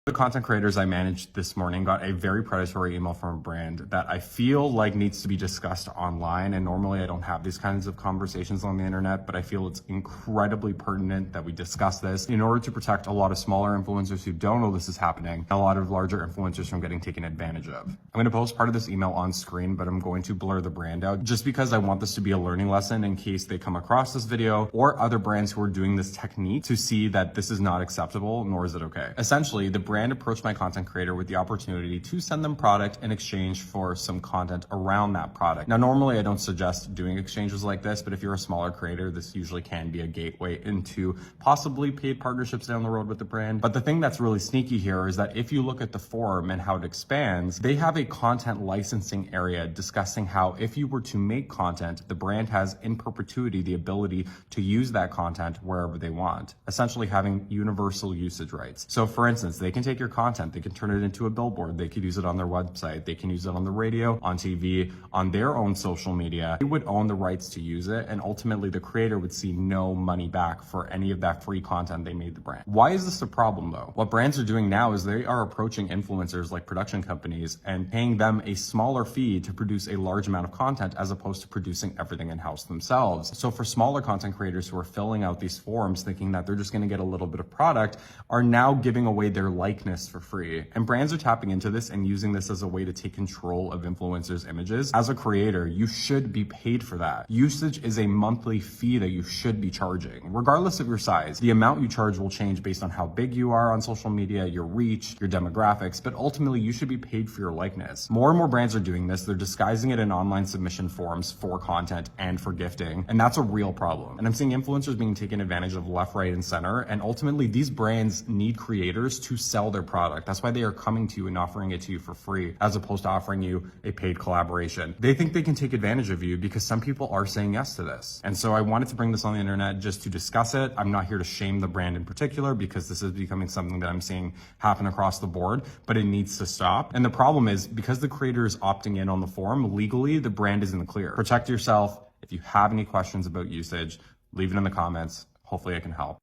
The content creators I managed this morning got a very predatory email from a brand that I feel like needs to be discussed online. And normally I don't have these kinds of conversations on the internet, but I feel it's incredibly pertinent that we discuss this in order to protect a lot of smaller influencers who don't know this is happening, and a lot of larger influencers from getting taken advantage of. I'm going to post part of this email on screen, but I'm going to blur the brand out just because I want this to be a learning lesson in case they come across this video or other brands who are doing this technique to see that this is not acceptable, nor is it okay. Essentially, the brand approached my content creator with the opportunity to send them product in exchange for some content around that product. Now, normally I don't suggest doing exchanges like this, but if you're a smaller creator, this usually can be a gateway into possibly paid partnerships down the road with the brand. But the thing that's really sneaky here is that if you look at the forum and how it expands, they have a content licensing area discussing how if you were to make content, the brand has in perpetuity the ability to use that content wherever they want, essentially having universal usage rights. So for instance, they can take your content, they can turn it into a billboard, they could use it on their website, they can use it on the radio, on TV, on their own social media. They would own the rights to use it, and ultimately the creator would see no money back for any of that free content they made the brand. Why is this a problem though? What brands are doing now is they are approaching influencers like production companies and paying them a smaller fee to produce a large amount of content as opposed to producing everything in-house themselves. So for smaller content creators who are filling out these forums thinking that they're just going to get a little bit of product are now giving away their likeness for free. And brands are tapping into this and using this as a way to take control of influencers' images. As a creator, you should be paid for that. Usage is a monthly fee that you should be charging. Regardless of your size, the amount you charge will change based on how big you are on social media, your reach, your demographics, but ultimately you should be paid for your likeness. More and more brands are doing this. They're disguising it in online submission forums for content and for gifting, and that's a real problem. And I'm seeing influencers being taken advantage of left, right, and center, and ultimately these brands need creators to sell their product. That's why they are coming to you and offering it to you for free, as opposed to offering you a paid collaboration. They think they can take advantage of you because some people are saying yes to this. And so I wanted to bring this on the internet just to discuss it. I'm not here to shame the brand in particular because this is becoming something that I'm seeing happen across the board, but it needs to stop. And the problem is because the creator is opting in on the forum, legally, the brand is in the clear. Protect yourself. If you have any questions about usage, leave it in the comments. Hopefully I can help.